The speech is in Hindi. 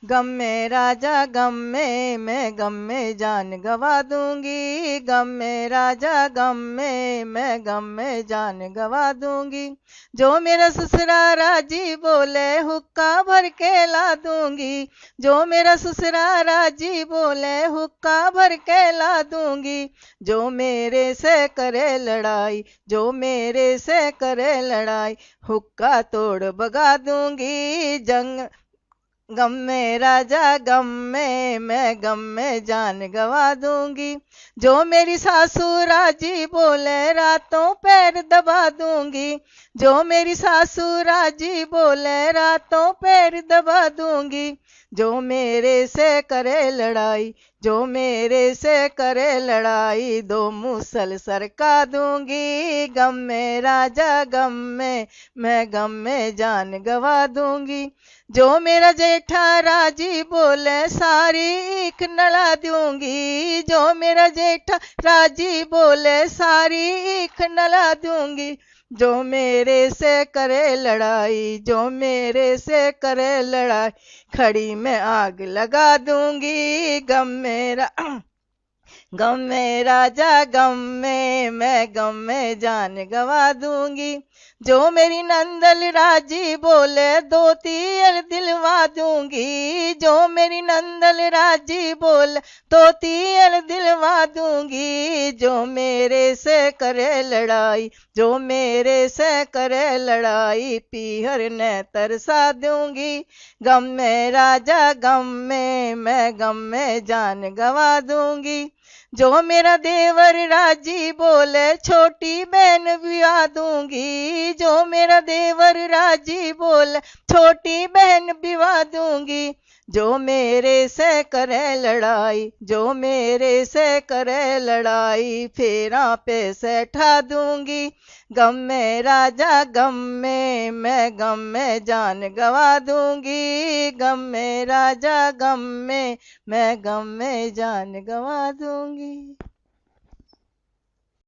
गम में राजा गम में, मैं गम में जान गवा दूंगी। गम में राजा गम में, मैं गम में जान गवा दूंगी। जो मेरा ससुरा राजी बोले हुक्का भर के ला दूंगी। जो मेरा ससुरा राजी बोले हुक्का भर के ला दूंगी। जो मेरे से करे लड़ाई, जो मेरे से करे लड़ाई, हुक्का तोड़ भगा दूंगी। जंग गम में राजा गम में, मैं गम में जान गवा दूंगी। जो मेरी सासू राजी बोले रातों पैर दबा दूंगी। जो मेरी सासू राजी बोले रातों पैर दबा दूंगी। जो मेरे से करे लड़ाई, जो मेरे से करे लड़ाई, दो मुसल सरका दूंगी। गम में राजा गम में, मैं गम में जान गवा दूंगी। जो मेरा जेठा राजी बोले सारी ईख नला दूंगी। जो मेरा जेठा राजी बोले सारी ईख नला दूंगी। जो मेरे से करे लड़ाई, जो मेरे से करे लड़ाई, खड़ी में आग लगा दूंगी। गम में राजा गम में, मैं गम में जान गवा दूंगी। जो मेरी नंदल राजी बोले दो तीर दिलवा दूंगी। जो मेरी नंदल राजी बोले दो तीर दिलवा दूंगी। जो मेरे से करे लड़ाई, जो मेरे से करे लड़ाई, पीहर ने तरसा दूंगी। गम में राजा गम में, मैं गम में जान गवा दूंगी। जो मेरा देवर राजी बोले छोटी बहन विवाह दूंगी। जो मेरा देवर राजी बोले छोटी बहन विवाह दूंगी। जो मेरे से करे लड़ाई, जो मेरे से करे लड़ाई, फेरा पे सेठा दूंगी। गम में राजा गम में, मैं गम में जान गवा दूंगी। गम में राजा गम में, मैं गम में जान गवा दूंगी।